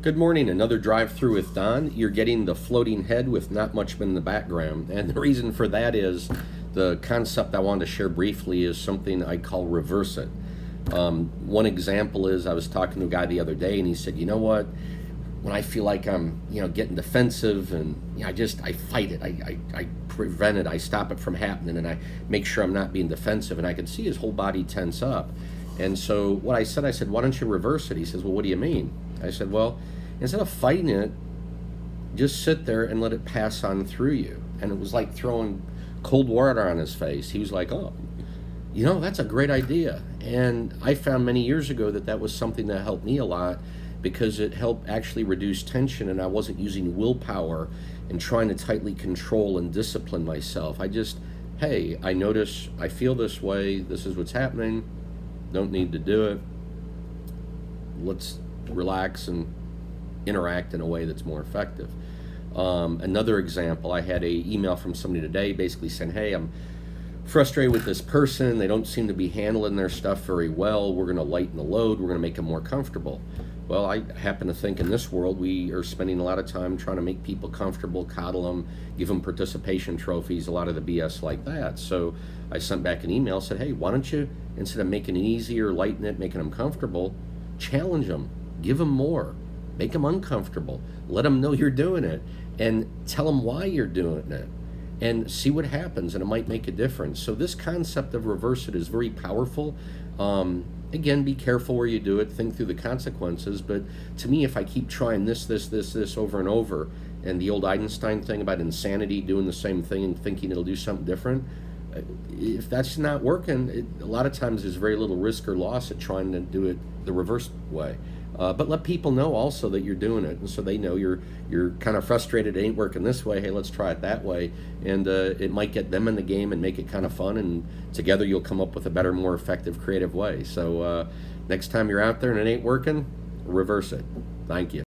Good morning. Another drive-through with Don. You're getting the floating head with not much in the background. And the reason for that is the concept I wanted to share briefly is something I call reverse it. One example is I was talking to a guy the other day and he said, you know what? When I feel like I'm, getting defensive and I fight it. I prevent it. I stop it from happening and I make sure I'm not being defensive. And I could see his whole body tense up. And so what I said, why don't you reverse it? He says, well, what do you mean? I said, well, instead of fighting it, just sit there and let it pass on through you. And it was like throwing cold water on his face. He was like, oh, that's a great idea. And I found many years ago that was something that helped me a lot because it helped actually reduce tension and I wasn't using willpower and trying to tightly control and discipline myself. Hey, I notice I feel this way. This is what's happening. Don't need to do it. Let's relax and interact in a way that's more effective. Another example, I had a email from somebody today basically saying, hey, I'm frustrated with this person. They don't seem to be handling their stuff very well. We're going to lighten the load. We're going to make them more comfortable. Well, I happen to think in this world we are spending a lot of time trying to make people comfortable, coddle them, give them participation trophies, a lot of the BS like that. So I sent back an email, said, hey, why don't you, instead of making it easier, lighten it, making them comfortable, challenge them, give them more. Make them uncomfortable. Let them know you're doing it and tell them why you're doing it and see what happens, and it might make a difference. So this concept of reverse it is very powerful. Again, be careful where you do it. Think through the consequences. But to me, if I keep trying this over and over, and the old Einstein thing about insanity, doing the same thing and thinking it'll do something different, if that's not working, a lot of times there's very little risk or loss at trying to do it the reverse way. But let people know also that you're doing it, and so they know you're kind of frustrated. It ain't working this way. Hey, let's try it that way, and it might get them in the game and make it kind of fun. And together you'll come up with a better, more effective, creative way. So next time you're out there and it ain't working, reverse it. Thank you.